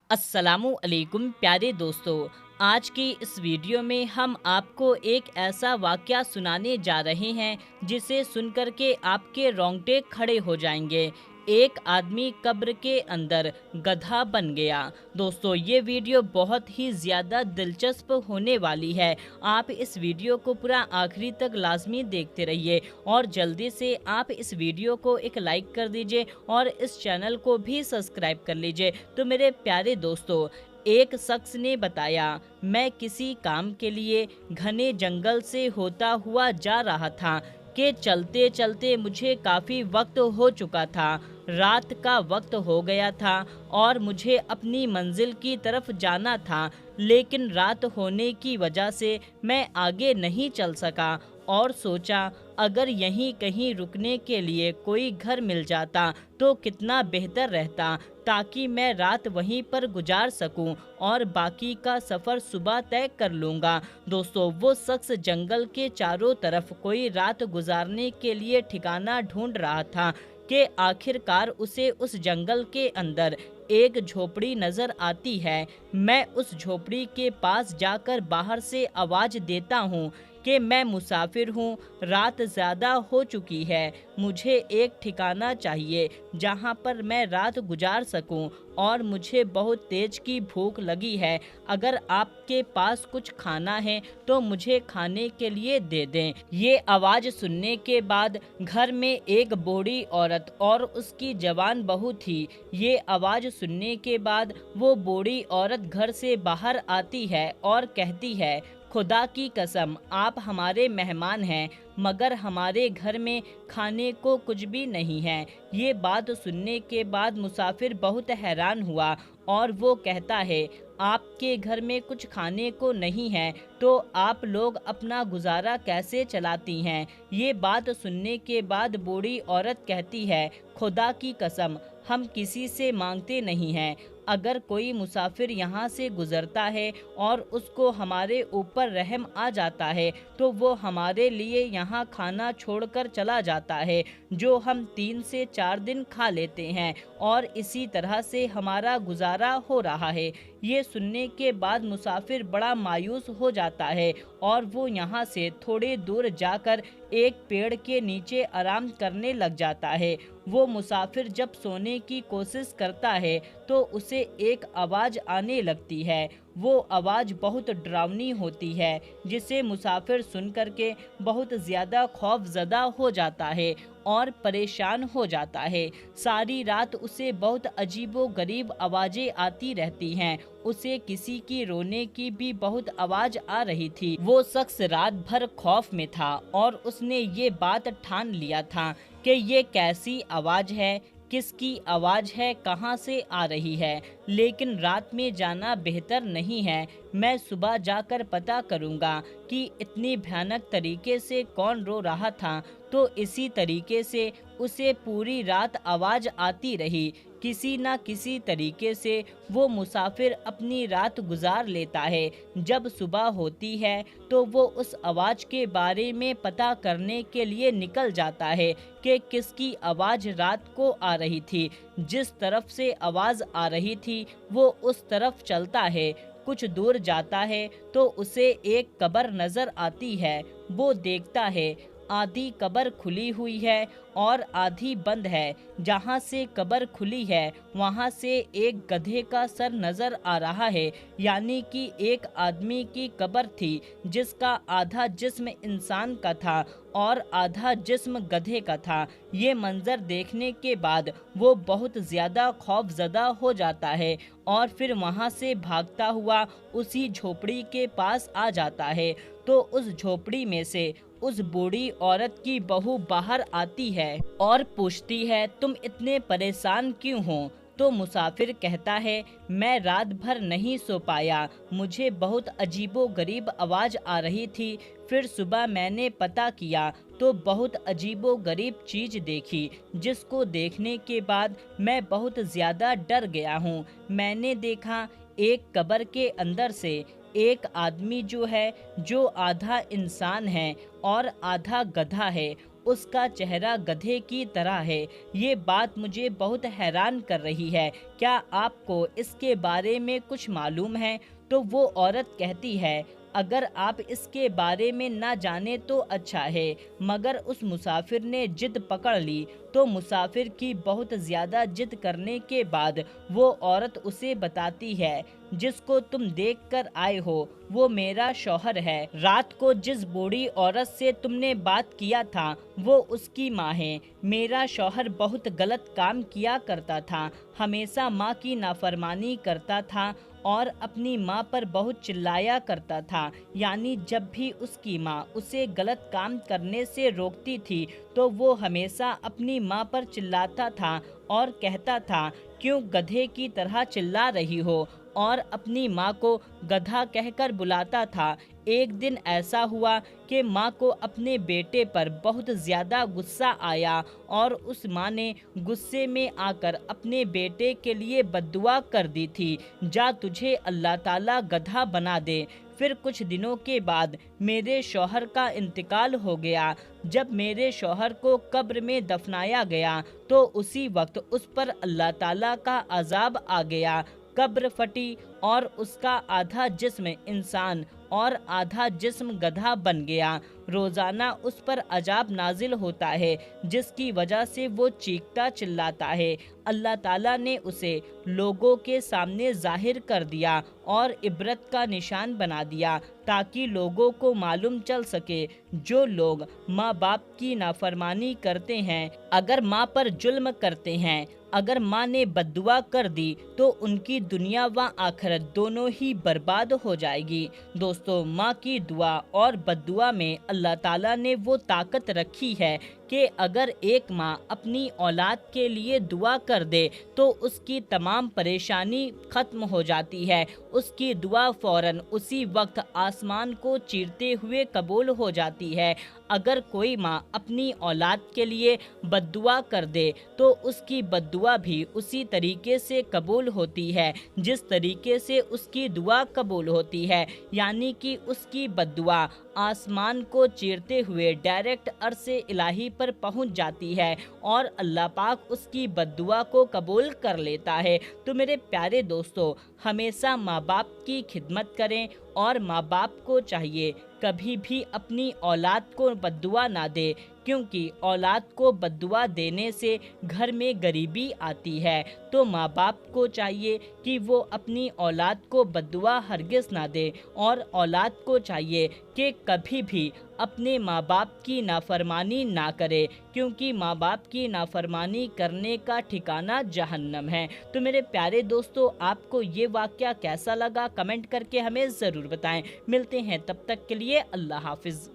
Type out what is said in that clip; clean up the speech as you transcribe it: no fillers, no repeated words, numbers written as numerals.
अस्सलामु अलैकुम प्यारे दोस्तों। आज की इस वीडियो में हम आपको एक ऐसा वाक़या सुनाने जा रहे हैं जिसे सुनकर के आपके रोंगटे खड़े हो जाएंगे। एक आदमी कब्र के अंदर गधा बन गया। दोस्तों, ये वीडियो बहुत ही ज़्यादा दिलचस्प होने वाली है। आप इस वीडियो को पूरा आखिरी तक लाजमी देखते रहिए और जल्दी से आप इस वीडियो को एक लाइक कर दीजिए और इस चैनल को भी सब्सक्राइब कर लीजिए। तो मेरे प्यारे दोस्तों, एक शख्स ने बताया, मैं किसी काम के लिए घने जंगल से होता हुआ जा रहा था कि चलते चलते मुझे काफ़ी वक्त हो चुका था। रात का वक्त हो गया था और मुझे अपनी मंजिल की तरफ जाना था, लेकिन रात होने की वजह से मैं आगे नहीं चल सका और सोचा अगर यहीं कहीं रुकने के लिए कोई घर मिल जाता तो कितना बेहतर रहता, ताकि मैं रात वहीं पर गुजार सकूं और बाकी का सफ़र सुबह तय कर लूँगा। दोस्तों, वो शख्स जंगल के चारों तरफ कोई रात गुजारने के लिए ठिकाना ढूंढ रहा था कि आखिरकार उसे उस जंगल के अंदर एक झोपड़ी नज़र आती है। मैं उस झोपड़ी के पास जाकर बाहर से आवाज़ देता हूँ कि मैं मुसाफिर हूँ, रात ज़्यादा हो चुकी है, मुझे एक ठिकाना चाहिए जहाँ पर मैं रात गुजार सकूँ और मुझे बहुत तेज की भूख लगी है। अगर आपके पास कुछ खाना है तो मुझे खाने के लिए दे दें। ये आवाज़ सुनने के बाद घर में एक बूढ़ी औरत और उसकी जवान बहू थी। ये आवाज़ सुनने के बाद वो बूढ़ी औरत घर से बाहर आती है और कहती है, खुदा की कसम, आप हमारे मेहमान हैं, मगर हमारे घर में खाने को कुछ भी नहीं है। ये बात सुनने के बाद मुसाफिर बहुत हैरान हुआ और वो कहता है, आपके घर में कुछ खाने को नहीं है तो आप लोग अपना गुजारा कैसे चलाती हैं? ये बात सुनने के बाद बूढ़ी औरत कहती है, खुदा की कसम, हम किसी से मांगते नहीं हैं। अगर कोई मुसाफिर यहाँ से गुज़रता है और उसको हमारे ऊपर रहम आ जाता है तो वो हमारे लिए यहाँ खाना छोड़कर चला जाता है, जो हम 3 से 4 दिन खा लेते हैं, और इसी तरह से हमारा गुजारा हो रहा है। ये सुनने के बाद मुसाफिर बड़ा मायूस हो जाता है और वो यहाँ से थोड़े दूर जाकर एक पेड़ के नीचे आराम करने लग जाता है। वो मुसाफिर जब सोने की कोशिश करता है तो उसे एक आवाज़ आने लगती है। वो आवाज़ बहुत डरावनी होती है, जिसे मुसाफिर सुन करके बहुत ज़्यादा खौफज़दा हो जाता है और परेशान हो जाता है। सारी रात उसे बहुत अजीबो-गरीब आवाज़ें आती रहती हैं। उसे किसी की रोने की भी बहुत आवाज़ आ रही थी। वो शख्स रात भर खौफ में था और उसने ये बात ठान लिया था कि ये कैसी आवाज़ है, किसकी आवाज़ है, कहाँ से आ रही है। लेकिन रात में जाना बेहतर नहीं है। मैं सुबह जाकर पता करूँगा कि इतनी भयानक तरीके से कौन रो रहा था। तो इसी तरीके से उसे पूरी रात आवाज़ आती रही। किसी न किसी तरीके से वो मुसाफिर अपनी रात गुजार लेता है। जब सुबह होती है तो वो उस आवाज़ के बारे में पता करने के लिए निकल जाता है कि किसकी आवाज़ रात को आ रही थी। जिस तरफ से आवाज़ आ रही थी वो उस तरफ चलता है। कुछ दूर जाता है तो उसे एक कब्र नज़र आती है। वो देखता है, आधी कब्र खुली हुई है और आधी बंद है। जहाँ से कब्र खुली है वहाँ से एक गधे का सर नज़र आ रहा है, यानी कि एक आदमी की कब्र थी जिसका आधा जिस्म इंसान का था और आधा जिस्म गधे का था। ये मंजर देखने के बाद वो बहुत ज़्यादा खौफज़दा हो जाता है और फिर वहाँ से भागता हुआ उसी झोपड़ी के पास आ जाता है। तो उस झोपड़ी में से उस बूढ़ी औरत की बहू बाहर आती है और पूछती है, तुम इतने परेशान क्यों हो? तो मुसाफिर कहता है, मैं रात भर नहीं सो पाया, मुझे बहुत अजीबो गरीब आवाज़ आ रही थी। फिर सुबह मैंने पता किया तो बहुत अजीबो गरीब चीज़ देखी, जिसको देखने के बाद मैं बहुत ज़्यादा डर गया हूँ। मैंने देखा एक कब्र के अंदर से एक आदमी जो है, जो आधा इंसान है और आधा गधा है, اس کا چہرہ گدھے کی طرح ہے۔ یہ بات مجھے بہت حیران کر رہی ہے، کیا آپ کو اس کے بارے میں کچھ معلوم ہے؟ تو وہ عورت کہتی ہے، اگر آپ اس کے بارے میں نہ جانیں تو اچھا ہے، مگر اس مسافر نے ضد پکڑ لی۔ تو مسافر کی بہت زیادہ ضد کرنے کے بعد وہ عورت اسے بتاتی ہے، جس کو تم دیکھ کر آئے ہو وہ میرا شوہر ہے۔ رات کو جس بوڑھی عورت سے تم نے بات کیا تھا وہ اس کی ماں ہے۔ میرا شوہر بہت غلط کام کیا کرتا تھا، ہمیشہ ماں کی نافرمانی کرتا تھا اور اپنی ماں پر بہت چلایا کرتا تھا، یعنی جب بھی اس کی ماں اسے غلط کام کرنے سے روکتی تھی تو وہ ہمیشہ اپنی ماں پر چلاتا تھا اور کہتا تھا، کیوں گدھے کی طرح چلا رہی ہو، اور اپنی ماں کو گدھا کہہ کر بلاتا تھا۔ ایک دن ایسا ہوا کہ ماں کو اپنے بیٹے پر بہت زیادہ غصہ آیا اور اس ماں نے غصے میں آ کر اپنے بیٹے کے لیے بد دعا کر دی تھی، جا تجھے اللہ تعالیٰ گدھا بنا دے۔ پھر کچھ دنوں کے بعد میرے شوہر کا انتقال ہو گیا۔ جب میرے شوہر کو قبر میں دفنایا گیا تو اسی وقت اس پر اللہ تعالیٰ کا عذاب آ گیا، قبر پھٹی اور اس کا آدھا جسم انسان اور آدھا جسم گدھا بن گیا۔ روزانہ اس پر عذاب نازل ہوتا ہے، جس کی وجہ سے وہ چیختا چلاتا ہے۔ اللہ تعالیٰ نے اسے لوگوں کے سامنے ظاہر کر دیا اور عبرت کا نشان بنا دیا، تاکہ لوگوں کو معلوم چل سکے جو لوگ ماں باپ کی نافرمانی کرتے ہیں، اگر ماں پر ظلم کرتے ہیں، اگر ماں نے بد دعا کر دی تو ان کی دنیا و آخرت دونوں ہی برباد ہو جائے گی۔ دوستو، ماں کی دعا اور بد دعا میں اللہ تعالیٰ نے وہ طاقت رکھی ہے کہ اگر ایک ماں اپنی اولاد کے لیے دعا کر دے تو اس کی تمام پریشانی ختم ہو جاتی ہے، اس کی دعا فوراً اسی وقت آسمان کو چیرتے ہوئے قبول ہو جاتی ہے۔ اگر کوئی ماں اپنی اولاد کے لیے بد دعا کر دے تو اس کی بد دعا بھی اسی طریقے سے قبول ہوتی ہے جس طریقے سے اس کی دعا قبول ہوتی ہے، یعنی کہ اس کی بد دعا آسمان کو چیرتے ہوئے ڈائریکٹ عرش الہی پر پہنچ جاتی ہے اور اللہ پاک اس کی بد دعا کو قبول کر لیتا ہے۔ تو میرے پیارے دوستو، ہمیشہ ماں باپ کی خدمت کریں اور ماں باپ کو چاہیے کبھی بھی اپنی اولاد کو بد دعا نہ دے، کیونکہ اولاد کو بد دعا دینے سے گھر میں غریبی آتی ہے۔ تو ماں باپ کو چاہیے کہ وہ اپنی اولاد کو بد دعا ہرگز نہ دے، اور اولاد کو چاہیے کہ کبھی بھی اپنے ماں باپ کی نافرمانی نہ کرے، کیونکہ ماں باپ کی نافرمانی کرنے کا ٹھکانہ جہنم ہے۔ تو میرے پیارے دوستو، آپ کو یہ واقعہ کیسا لگا کمنٹ کر کے ہمیں ضرور بتائیں۔ ملتے ہیں تب تک کے لیے، اللہ حافظ۔